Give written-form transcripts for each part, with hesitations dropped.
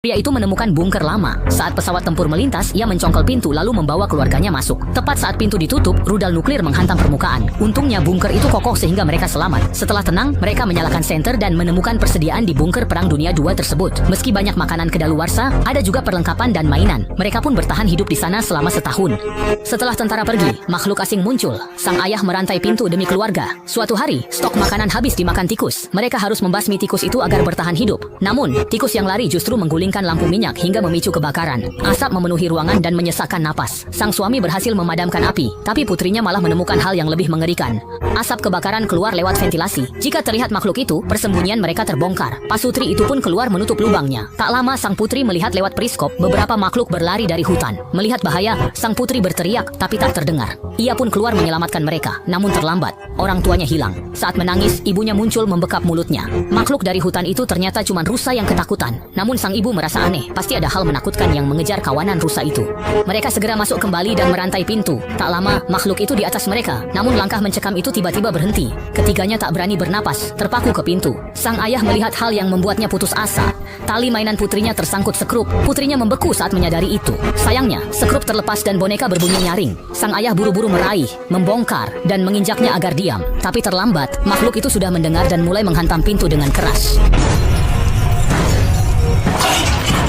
Pria itu menemukan bunker lama. Saat pesawat tempur melintas, ia mencongkel pintu lalu membawa keluarganya masuk. Tepat saat pintu ditutup, rudal nuklir menghantam permukaan. Untungnya bunker itu kokoh sehingga mereka selamat. Setelah tenang, mereka menyalakan senter dan menemukan persediaan di bunker Perang Dunia II tersebut. Meski banyak makanan kedaluarsa, ada juga perlengkapan dan mainan. Mereka pun bertahan hidup di sana selama setahun. Setelah tentara pergi, makhluk asing muncul. Sang ayah merantai pintu demi keluarga. Suatu hari, stok makanan habis dimakan tikus. Mereka harus membasmi tikus itu agar bertahan hidup. Namun, tikus yang lari justru menggulingkan lampu minyak hingga memicu kebakaran. Asap memenuhi ruangan dan menyesakkan napas. Sang suami berhasil memadamkan api, tapi putrinya malah menemukan hal yang lebih mengerikan. Asap kebakaran keluar lewat ventilasi. Jika terlihat makhluk itu, persembunyian mereka terbongkar. Pasutri itu pun keluar menutup lubangnya. Tak lama sang putri melihat lewat periskop beberapa makhluk berlari dari hutan. Melihat bahaya, sang putri berteriak tapi tak terdengar. Ia pun keluar menyelamatkan mereka, namun terlambat. Orang tuanya hilang. Saat menangis, ibunya muncul membekap mulutnya. Makhluk dari hutan itu ternyata cuma rusa yang ketakutan. Namun sang ibu merasa aneh, pasti ada hal menakutkan yang mengejar kawanan rusa itu. Mereka segera masuk kembali dan merantai pintu. Tak lama, makhluk itu di atas mereka. Namun langkah mencekam itu tiba-tiba berhenti. Ketiganya tak berani bernapas, terpaku ke pintu. Sang ayah melihat hal yang membuatnya putus asa. Tali mainan putrinya tersangkut sekrup. Putrinya membeku saat menyadari itu. Sayangnya, sekrup terlepas dan boneka berbunyi nyaring. Sang ayah buru-buru meraih, membongkar, dan menginjaknya agar diam. Tapi terlambat, makhluk itu sudah mendengar dan mulai menghantam pintu dengan keras.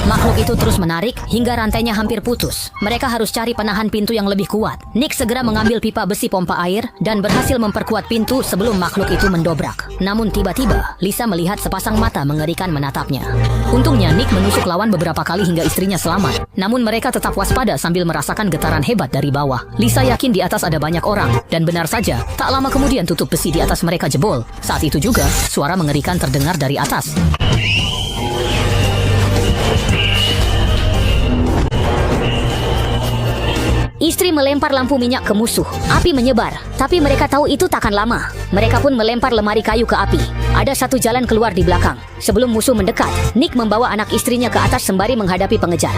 Makhluk itu terus menarik hingga rantainya hampir putus. Mereka harus cari penahan pintu yang lebih kuat. Nick segera mengambil pipa besi pompa air dan berhasil memperkuat pintu sebelum makhluk itu mendobrak. Namun tiba-tiba, Lisa melihat sepasang mata mengerikan menatapnya. Untungnya Nick menusuk lawan beberapa kali hingga istrinya selamat. Namun mereka tetap waspada sambil merasakan getaran hebat dari bawah. Lisa yakin di atas ada banyak orang. Dan benar saja, tak lama kemudian tutup besi di atas mereka jebol. Saat itu juga, suara mengerikan terdengar dari atas. Istri melempar lampu minyak ke musuh. Api menyebar, tapi mereka tahu itu takkan lama. Mereka pun melempar lemari kayu ke api. Ada satu jalan keluar di belakang. Sebelum musuh mendekat, Nick membawa anak istrinya ke atas sembari menghadapi pengejar.